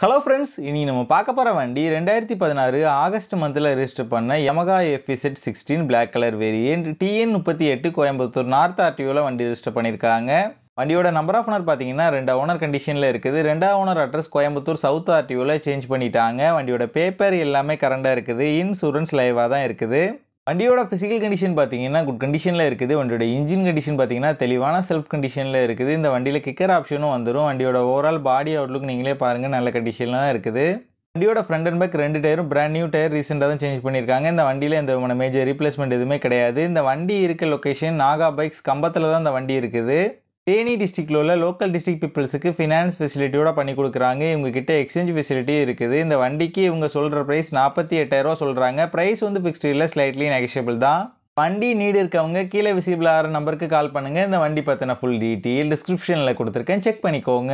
Hello friends, இனி நம்ம பார்க்க போகிற வண்டி 2016 ஆகஸ்ட் மந்தில் ரெஜிஸ்டர் பண்ண Yamaha FZ16 black colour variant TN38 Coimbatore north ஆர்டிஓவில் வண்டி ரெஜிஸ்டர் பண்ணியிருக்காங்க. வண்டியோட நம்பர் ஆஃப் ஓனர் பார்த்தீங்கன்னா 2 ஓனர் கண்டிஷனில் இருக்குது. 2 ஓனர் அட்ரஸ் கோயம்புத்தூர் சவுத் ஆர்டிஓவில் சேஞ்ச் பண்ணிட்டாங்க. வண்டியோட பேப்பர் எல்லாமே கரண்டாக இருக்குது. இன்சூரன்ஸ் லைவாக தான் இருக்குது. வண்டியோட ஃபிசிக்கல் கண்டிஷன் பார்த்தீங்கன்னா குட் கண்டிஷனில் இருக்குது. வண்டியோட இன்ஜின் கண்டிஷன் பார்த்தீங்கன்னா தெளிவான செல்ஃப் கண்டிஷனில் இருக்குது. இந்த வண்டியில் கிக்கர் ஆப்ஷனும் வந்துடும். வண்டியோட ஓவரால் பாடி அவுட்லுக் நீங்களே பாருங்கள், நல்ல கண்டிஷனில் தான் இருக்குது. வண்டியோட ஃப்ரண்ட் அண்ட் பேக் 2 டயரும் பிராண்ட் நியூ டயர் ரீசெண்டாக தான் சேஞ்ச் பண்ணியிருக்காங்க. இந்த வண்டியில் எந்த விதமான மேஜர் ரீப்ளேஸ்மெண்ட் எதுவுமே கிடையாது. இந்த வண்டி இருக்க லொக்கேஷன் நாகா பைக்ஸ் கம்பத்தில் தான் இந்த வண்டி இருக்குது. தேனி டிஸ்ட்ரிக்டில் உள்ள லோக்கல் டிஸ்ட்ரிக்ட் பீப்புள்ஸுக்கு ஃபினான்ஸ் ஃபெசிலிட்டியோட பண்ணி கொடுக்குறாங்க. இவங்ககிட்ட எக்ஸ்சேஞ்ச் ஃபெசிலிட்டி இருக்குது. இந்த வண்டிக்கு இவங்க சொல்கிற ப்ரைஸ் 48,000 சொல்கிறாங்க. ப்ரைஸ் வந்து ஃபிக்ஸ்டு இல்லை, ஸ்லைட்லி நெகஷியபிள் தான். வண்டி நீடு இருக்கவங்க கீழே விசிபிள் ஆகிற நம்பருக்கு கால் பண்ணுங்கள். இந்த வண்டி பற்றின ஃபுல் டீட்டெயில் டிஸ்கிரிப்ஷனில் கொடுத்துருக்கேன், செக் பண்ணிக்கோங்க.